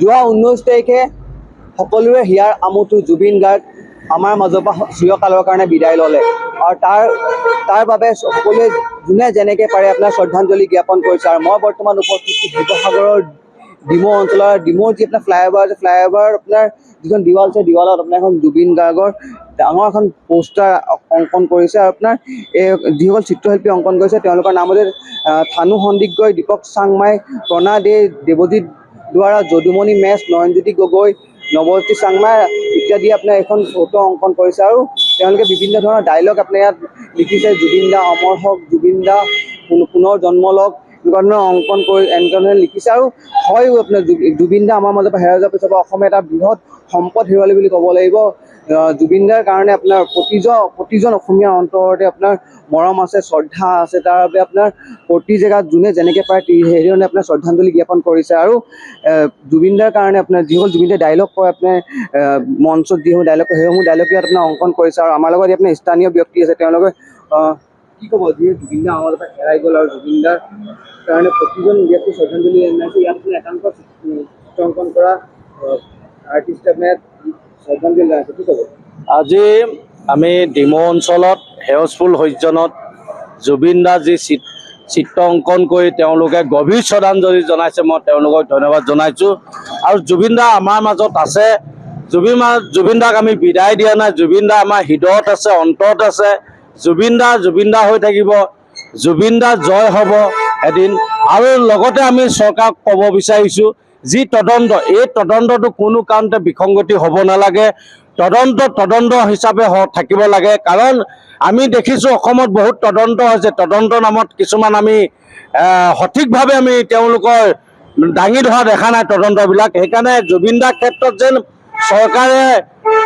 যোৱা 19 তাৰিখে সকলোৰে হিয়াৰ আমঠু জুবিন গাৰ্গ আমাৰ মাজৰ পৰা চিৰকালৰ কাৰণে বিদায় ল'লে আৰু তাৰ বাবে সকলোৱে যোনে যেনেকৈ পাৰে আপোনাৰ শ্ৰদ্ধাঞ্জলি জ্ঞাপন কৰিছে। আৰু মই বৰ্তমান উপস্থিত শিৱসাগৰৰ ডিমৌ অঞ্চলৰ ডিমৌৰ যি আপোনাৰ ফ্লাইঅভাৰ আছে, ফ্লাইঅভাৰ আপোনাৰ যিখন দিৱাল আছে, দিৱালত আপোনাৰ এখন জুবিন গাৰ্গৰ ডাঙৰ এখন পোষ্টাৰ অংকন কৰিছে। আৰু আপোনাৰ এই যিসকল চিত্ৰশিল্পী অংকন কৰিছে তেওঁলোকৰ নাম হৈছে থানু সন্দিকৈ, দীপক চাংমাই, প্ৰণা দে, দেৱজিৎ দুৱাৰা, যদুমণি মেচ, নয়নজ্যোতি গগৈ, নৱজ্যোতি চাংমাই ইত্যাদি আপোনাৰ এখন ফটো অংকন কৰিছে। আৰু তেওঁলোকে বিভিন্ন ধৰণৰ ডাইলগ আপোনাৰ ইয়াত লিখিছে, জুবিন দা অমৰ হওক, জুবিন দা পুনৰ জন্ম লওক, এনেকুৱা ধৰণৰ অংকন কৰি এনেকুৱা ধৰণে লিখিছে। আৰু হয়ো আপোনাৰ জুবিন দা আমাৰ মাজৰ পৰা হেৰাই যোৱাৰ পিছৰ পৰা অসমে এটা বৃহৎ সম্পদ হেৰুৱালে বুলি ক'ব লাগিব। জুবিন দাৰ কাৰণে আপোনাৰ প্ৰতিজন অসমীয়াৰ অন্তৰতে আপোনাৰ মৰম আছে, শ্ৰদ্ধা আছে। তাৰ বাবে আপোনাৰ প্ৰতি জেগাত যোনে যেনেকৈ পাৰে সেইধৰণে আপোনাৰ শ্ৰদ্ধাঞ্জলি জ্ঞাপন কৰিছে। আৰু জুবিন দাৰ কাৰণে আপোনাৰ যিসকল জুবিন দাই ডাইলগ কয়, আপোনাৰ মঞ্চত যিসমূহ ডাইলগ কয় সেইসমূহ ডাইলগ ইয়াত আপোনাৰ অংকন কৰিছে। আৰু আমাৰ লগত আপোনাৰ স্থানীয় ব্যক্তি আছে, তেওঁলোকে কি ক'ব, যিহেতু জুবিন দা আমাৰ পৰা হেৰাই গ'ল আৰু জুবিন দাৰ কাৰণে প্ৰতিজন ব্যক্তি শ্ৰদ্ধাঞ্জলি জনাইছে। ইয়াত আপোনাৰ একাংশ চিত্ৰ অংকন কৰা আৰ্টিষ্ট আপোনাৰ শ্ৰদ্ধাঞ্জলি জনাইছে, কি ক'ব? আজি আমি ডিমৌ অঞ্চলত সেউজফুল সজ্জনত জুবিন দাৰ যি চিত্ৰ অংকন কৰি তেওঁলোকে গভীৰ শ্ৰদ্ধাঞ্জলি জনাইছে, মই তেওঁলোকক ধন্যবাদ জনাইছোঁ। আৰু জুবিন দা আমাৰ মাজত আছে, জুবিন দাক আমি বিদায় দিয়া নাই। জুবিন দা আমাৰ হৃদয়ত আছে, অন্তৰত আছে। জুবিন দা হৈ থাকিব, জুবিন দা জয় হ'ব এদিন। আৰু লগতে আমি চৰকাৰক ক'ব বিচাৰিছোঁ, যি তদন্ত, এই তদন্তটো কোনো কাৰণতে বিসংগতি হ'ব নালাগে। তদন্ত হিচাপে থাকিব লাগে। কাৰণ আমি দেখিছোঁ অসমত বহুত তদন্ত হৈছে, তদন্ত নামত কিছুমান আমি সঠিকভাৱে আমি তেওঁলোকৰ দাঙি ধৰা দেখা নাই তদন্তবিলাক। সেইকাৰণে জুবিন দাৰ ক্ষেত্ৰত যেন চৰকাৰে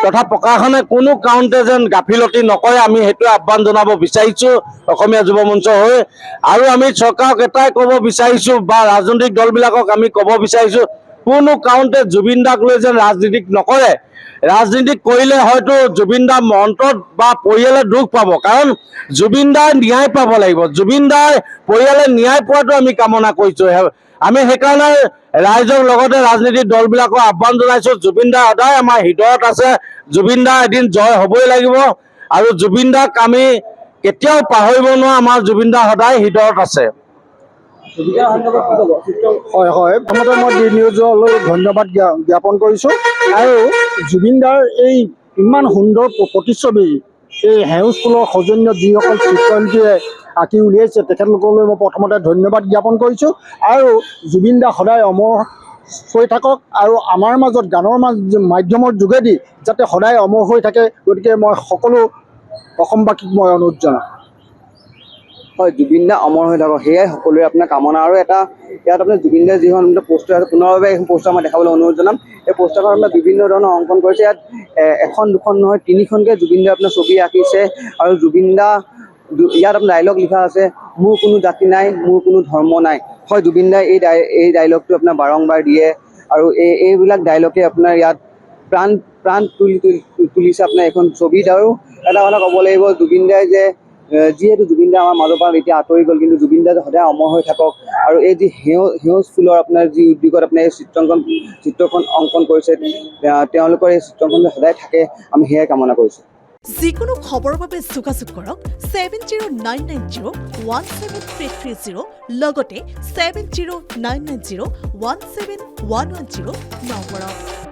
তথা প্ৰশাসনে কোনো কাৰণতে যেন গাফিলতি নকৰে, আমি সেইটো আহ্বান জনাব বিচাৰিছোঁ অসমীয়া যুৱ মঞ্চ হৈ। আৰু আমি চৰকাৰক এটাই ক'ব বিচাৰিছোঁ বা ৰাজনৈতিক দলবিলাকক আমি ক'ব বিচাৰিছোঁ, কোনো কাৰণতে জুবিন দাক লৈ যেন ৰাজনীতি নকৰে। ৰাজনীতি কৰিলে হয়তো জুবিন দাৰ অন্তৰত বা পৰিয়ালে দুখ পাব, কাৰণ জুবিন দাই ন্যায় পাব লাগিব। জুবিন দাৰ পৰিয়ালে ন্যায় পোৱাটো আমি কামনা কৰিছোঁ। আমি সেইকাৰণে ৰাইজৰ লগতে ৰাজনীতিক দলবিলাকক আহ্বান জনাইছোঁ, জুবিন দা সদায় আমাৰ হৃদয়ত আছে, জুবিন দা এদিন জয় হ'বই লাগিব। আৰু জুবিন দাক আমি কেতিয়াও পাহৰিব নোৱাৰোঁ, আমাৰ জুবিন দা সদায় হৃদয়ত আছে। হয়, প্ৰথমতে মই ডি নিউজলৈ ধন্যবাদ জ্ঞাপন কৰিছোঁ। আৰু জুবিন দাৰ এই ইমান সুন্দৰ প্ৰতিচ্ছবি, এই সেউজ ফুলৰ সৌজন্যত যিসকল চিত্ৰশিল্পীয়ে আঁকি উলিয়াইছে তেখেতলোকলৈ মই প্ৰথমতে ধন্যবাদ জ্ঞাপন কৰিছোঁ। আৰু জুবিন দা সদায় অমৰ হৈ থাকক, আৰু আমাৰ মাজত গানৰ মাধ্যমৰ যোগেদি যাতে সদায় অমৰ হৈ থাকে, গতিকে মই সকলো অসমবাসীক মই অনুৰোধ জনাওঁ। হয়, জুবিন দা অমৰ হৈ থাকক, সেয়াই সকলোৰে আপোনাৰ কামনা। আৰু এটা ইয়াত আপোনাৰ জুবিন দাৰ যিখন পোষ্টাৰ আছে, পুনৰবাৰ এখন পোষ্টাৰ মই দেখাবলৈ অনুৰোধ জনাম। এই পোষ্টাৰখন আপোনাৰ বিভিন্ন ধৰণৰ অংকন কৰিছে। ইয়াত এখন দুখন নহয়, তিনিখনকৈ জুবিন দাৰ আপোনাৰ ছবি আঁকিছে। আৰু জুবিন দা ইয়াত আপোনাৰ ডাইলগ লিখা আছে, মোৰ কোনো জাতি নাই, মোৰ কোনো ধৰ্ম নাই। হয়, জুবিন দাই এই ডাইলগটো আপোনাৰ বাৰম্বাৰ দিয়ে। আৰু এইবিলাক ডাইলগে আপোনাৰ ইয়াত প্ৰাণ তুলিছে আপোনাৰ এইখন ছবিত। আৰু এটা কথা ক'ব লাগিব, জুবিন দাই যে যিহেতু জুবিন দা আমাৰ মাজৰ পৰা এতিয়া আঁতৰি গ'ল, কিন্তু জুবিন দা সদায় অমৰ হৈ থাকক। আৰু এই যি সেউজ ফুলৰ আপোনাৰ যি উদ্যোগত আপোনাৰ এই চিত্ৰখন অংকন কৰিছে, তেওঁলোকৰ এই চিত্ৰখন সদায় থাকে, আমি সেয়াই কামনা কৰিছোঁ। যিকোনো খবৰৰ বাবে যোগাযোগ কৰক 7099017330 লগতে 7099017110 নম্বৰত।